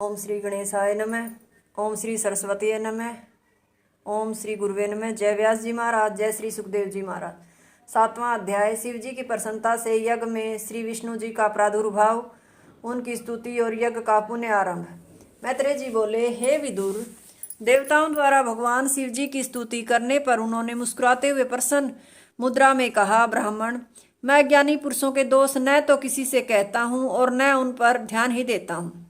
ओम श्री गणेशाय नमः। ओम श्री सरस्वती नमः। ओम श्री गुरुवे नमः। जय व्यास जी महाराज। जय श्री सुखदेव जी महाराज। 7वां अध्याय। शिव जी की प्रसन्नता से यज्ञ में श्री विष्णु जी का प्रादुर्भाव, उनकी स्तुति और यज्ञ का पुण्य आरंभ। मैत्रेय जी बोले, हे विदुर, देवताओं द्वारा भगवान शिव जी की स्तुति करने पर उन्होंने मुस्कुराते हुए प्रसन्न मुद्रा में कहा, ब्राह्मण, मैं ज्ञानी पुरुषों के दोष न तो किसी से कहता हूँ और न उन पर ध्यान ही देता हूँ,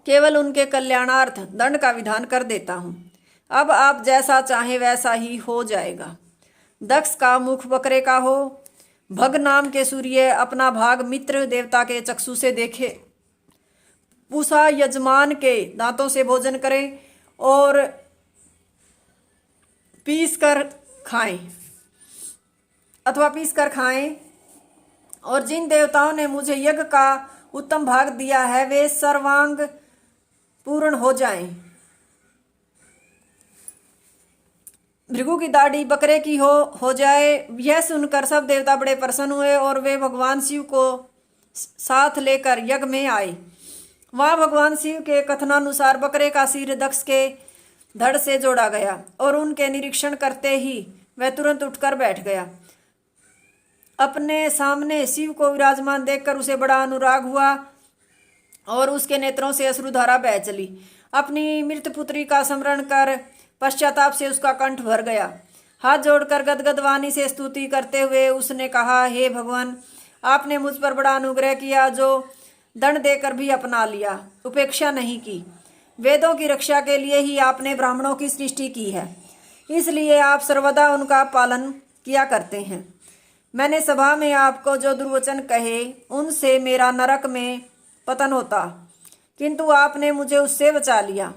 केवल उनके कल्याणार्थ दंड का विधान कर देता हूँ। अब आप जैसा चाहें वैसा ही हो जाएगा। दक्ष का मुख बकरे का हो। भग नाम के सूर्य अपना भाग मित्र देवता के चक्षु से देखे। पूषा यजमान के दांतों से भोजन करें और पीस कर खाएं अथवा पीस कर खाएं। और जिन देवताओं ने मुझे यज्ञ का उत्तम भाग दिया है वे सर्वांग पूर्ण हो जाएं। भृगु की दाढ़ी बकरे की हो जाए। यह सुनकर सब देवता बड़े प्रसन्न हुए और वे भगवान शिव को साथ लेकर यज्ञ में आए। वहां भगवान शिव के कथनानुसार बकरे का सिर दक्ष के धड़ से जोड़ा गया और उनके निरीक्षण करते ही वह तुरंत उठकर बैठ गया। अपने सामने शिव को विराजमान देखकर उसे बड़ा अनुराग हुआ और उसके नेत्रों से अश्रुधारा बह चली। अपनी मृत पुत्री का स्मरण कर पश्चाताप से उसका कंठ भर गया। हाथ जोड़कर गदगद वाणी से स्तुति करते हुए उसने कहा, हे भगवान, आपने मुझ पर बड़ा अनुग्रह किया, जो दंड देकर भी अपना लिया, उपेक्षा नहीं की। वेदों की रक्षा के लिए ही आपने ब्राह्मणों की सृष्टि की है, इसलिए आप सर्वदा उनका पालन किया करते हैं। मैंने सभा में आपको जो दुर्वचन कहे उनसे मेरा नरक में पतन होता, किंतु आपने मुझे उससे बचा लिया।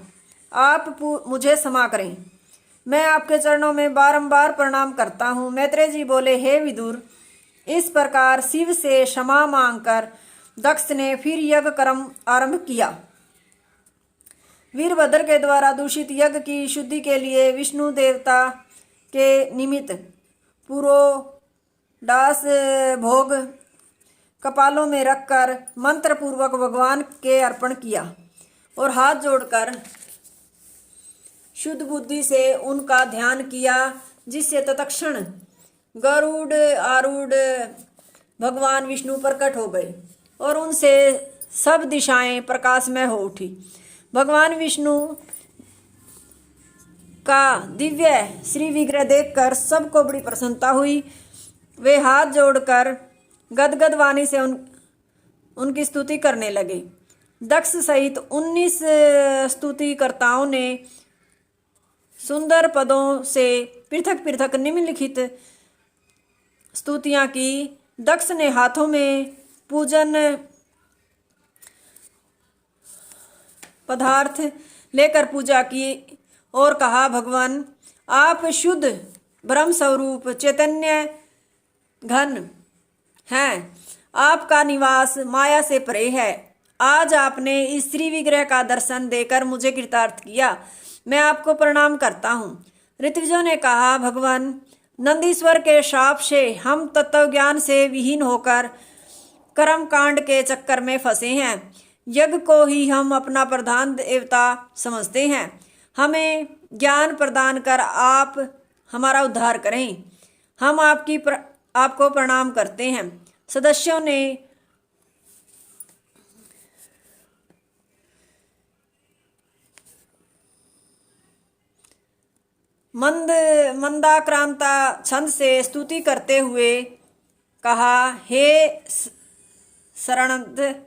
आप मुझे क्षमा करें, मैं आपके चरणों में बारंबार प्रणाम करता हूँ। मैत्रेय जी बोले, हे विदुर, इस प्रकार शिव से क्षमा मांगकर दक्ष ने फिर यज्ञ कर्म आरंभ किया। वीरभद्र के द्वारा दूषित यज्ञ की शुद्धि के लिए विष्णु देवता के निमित्त पुरोडास भोग कपालों में रखकर मंत्र पूर्वक भगवान के अर्पण किया और हाथ जोड़कर शुद्ध बुद्धि से उनका ध्यान किया, जिससे तत्क्षण गरुड़ आरूढ़ भगवान विष्णु प्रकट हो गए और उनसे सब दिशाएं प्रकाशमय हो उठी। भगवान विष्णु का दिव्य श्री विग्रह देखकर सबको बड़ी प्रसन्नता हुई। वे हाथ जोड़कर गदगद वाणी से उनकी स्तुति करने लगे। दक्ष सहित 19 स्तुतिकर्ताओं ने सुंदर पदों से पृथक पृथक निम्नलिखित स्तुतियां की। दक्ष ने हाथों में पूजन पदार्थ लेकर पूजा की और कहा, भगवान, आप शुद्ध ब्रह्म स्वरूप चैतन्य घन हैं। आपका निवास माया से परे है। आज आपने इस श्री विग्रह का दर्शन देकर मुझे कृतार्थ किया। मैं आपको प्रणाम करता हूँ। ऋत्विजों ने कहा, भगवान, नंदीश्वर के शाप से हम तत्व ज्ञान से विहीन होकर कर्म कांड के चक्कर में फंसे हैं। यज्ञ को ही हम अपना प्रधान देवता समझते हैं। हमें ज्ञान प्रदान कर आप हमारा उद्धार करें। हम आपको प्रणाम करते हैं। सदस्यों ने मंदाक्रांता छंद से स्तुति करते हुए कहा, हे शरणद,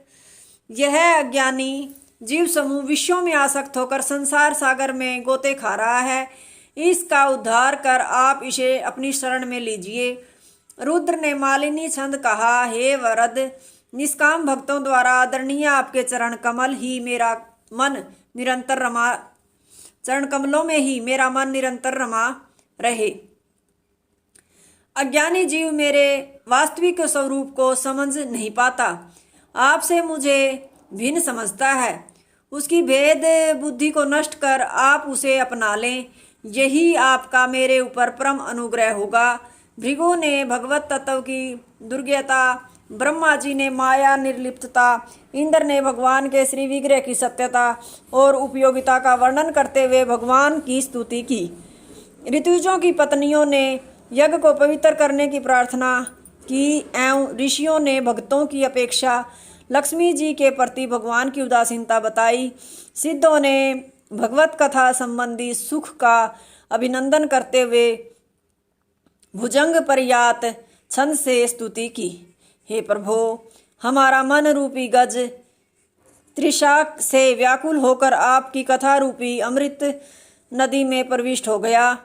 यह अज्ञानी जीव समूह विश्वों में आसक्त होकर संसार सागर में गोते खा रहा है। इसका उद्धार कर आप इसे अपनी शरण में लीजिए। रुद्र ने मालिनी छंद कहा, हे वरद, निष्काम भक्तों द्वारा आदरणीय आपके चरण कमलों में ही मेरा मन निरंतर रमा रहे। अज्ञानी जीव मेरे वास्तविक स्वरूप को समझ नहीं पाता, आपसे मुझे भिन्न समझता है। उसकी भेद बुद्धि को नष्ट कर आप उसे अपना लें, यही आपका मेरे ऊपर परम अनुग्रह होगा। भृगु ने भगवत तत्व की दुर्ज्ञता ब्रह्मा जी ने माया निर्लिप्तता, इंद्र ने भगवान के श्री विग्रह की सत्यता और उपयोगिता का वर्णन करते हुए भगवान की स्तुति की। ऋतुजों की पत्नियों ने यज्ञ को पवित्र करने की प्रार्थना की एवं ऋषियों ने भक्तों की अपेक्षा लक्ष्मी जी के प्रति भगवान की उदासीनता बताई। सिद्धों ने भगवत कथा संबंधी सुख का अभिनंदन करते हुए भुजंग पर्यात छंद से स्तुति की। हे प्रभो, हमारा मन रूपी गज त्रिशाक से व्याकुल होकर आपकी कथा रूपी अमृत नदी में प्रविष्ट हो गया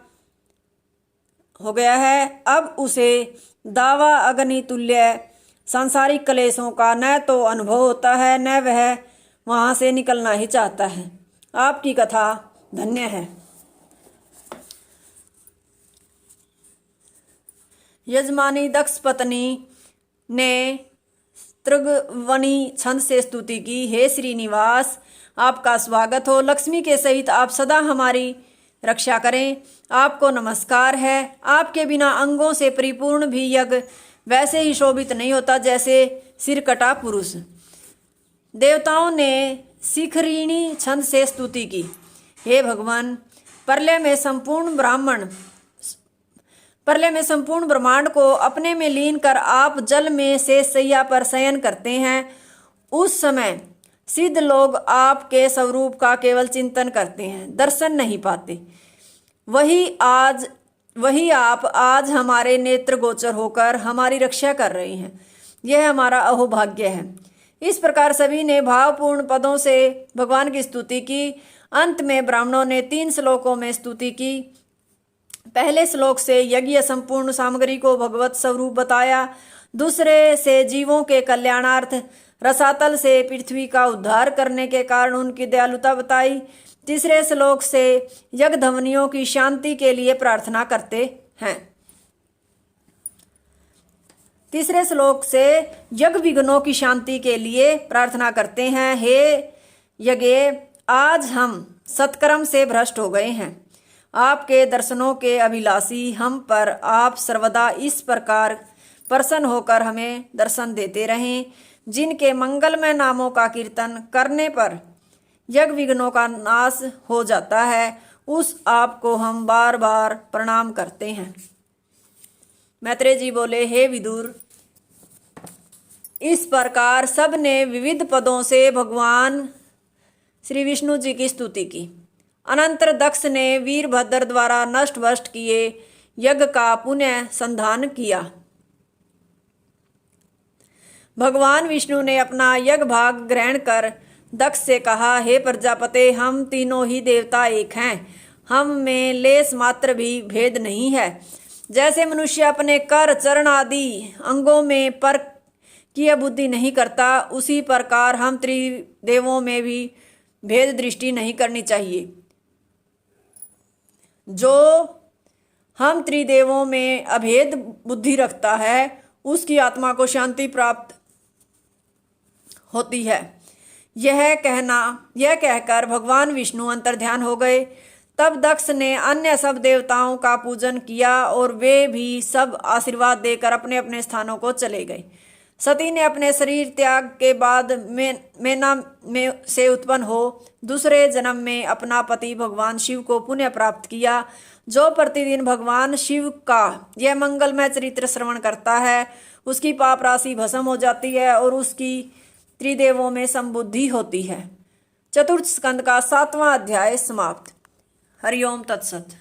है। अब उसे दावा अग्नि तुल्य सांसारिक क्लेशों का न तो अनुभव होता है, न वह वहां से निकलना ही चाहता है। आपकी कथा धन्य है। यजमानी दक्ष पत्नी ने त्रिगवनी छंद से स्तुति की। हे श्रीनिवास, आपका स्वागत हो। लक्ष्मी के सहित आप सदा हमारी रक्षा करें। आपको नमस्कार है। आपके बिना अंगों से परिपूर्ण भी यज्ञ वैसे ही शोभित नहीं होता जैसे सिरकटा पुरुष। देवताओं ने शिखरिणी छंद से स्तुति की। हे भगवान, प्रलय में संपूर्ण ब्रह्मांड को अपने में लीन कर आप जल में से सैया पर शयन करते हैं। उस समय सिद्ध लोग आपके स्वरूप का केवल चिंतन करते हैं, दर्शन नहीं पाते। वही आप आज हमारे नेत्र गोचर होकर हमारी रक्षा कर रहे हैं। यह हमारा अहोभाग्य है। इस प्रकार सभी ने भावपूर्ण पदों से भगवान की स्तुति की। अंत में ब्राह्मणों ने 3 श्लोकों में स्तुति की। पहले श्लोक से यज्ञ संपूर्ण सामग्री को भगवत स्वरूप बताया। दूसरे से जीवों के कल्याणार्थ, रसातल से पृथ्वी का उद्धार करने के कारण उनकी दयालुता बताई। तीसरे श्लोक से यज्ञ ध्वनियों की शांति के लिए प्रार्थना करते हैं। तीसरे श्लोक से यज्ञ विघ्नों की शांति के लिए प्रार्थना करते हैं। हे यज्ञ, आज हम सत्कर्म से भ्रष्ट हो गए हैं। आपके दर्शनों के अभिलाषी हम पर आप सर्वदा इस प्रकार प्रसन्न होकर हमें दर्शन देते रहें। जिनके मंगलमय नामों का कीर्तन करने पर यज्ञ विघ्नों का नाश हो जाता है, उस आपको हम बार बार प्रणाम करते हैं। मैत्रेय जी बोले, हे विदुर, इस प्रकार सब ने विविध पदों से भगवान श्री विष्णु जी की स्तुति की। अनंतर दक्ष ने वीरभद्र द्वारा नष्ट भ्रष्ट किए यज्ञ का पुनः संधान किया। भगवान विष्णु ने अपना यज्ञ भाग ग्रहण कर दक्ष से कहा, हे प्रजापते, हम तीनों ही देवता एक हैं। हम में लेस मात्र भी भेद नहीं है। जैसे मनुष्य अपने कर, चरण आदि अंगों में पर की बुद्धि नहीं करता, उसी प्रकार हम त्रिदेवों में भी भेद दृष्टि नहीं करनी चाहिए। जो हम त्रिदेवों में अभेद बुद्धि रखता है, उसकी आत्मा को शांति प्राप्त होती है। यह कहकर भगवान विष्णु अंतर्ध्यान हो गए। तब दक्ष ने अन्य सब देवताओं का पूजन किया और वे भी सब आशीर्वाद देकर अपने अपने स्थानों को चले गए। सती ने अपने शरीर त्याग के बाद मेना में से उत्पन्न हो दूसरे जन्म में अपना पति भगवान शिव को पुनः प्राप्त किया। जो प्रतिदिन भगवान शिव का यह मंगलमय चरित्र श्रवण करता है, उसकी पाप राशि भस्म हो जाती है और उसकी त्रिदेवों में संबुद्धि होती है। चतुर्थ स्कंद का 7वां अध्याय समाप्त। हरिओम तत्सत।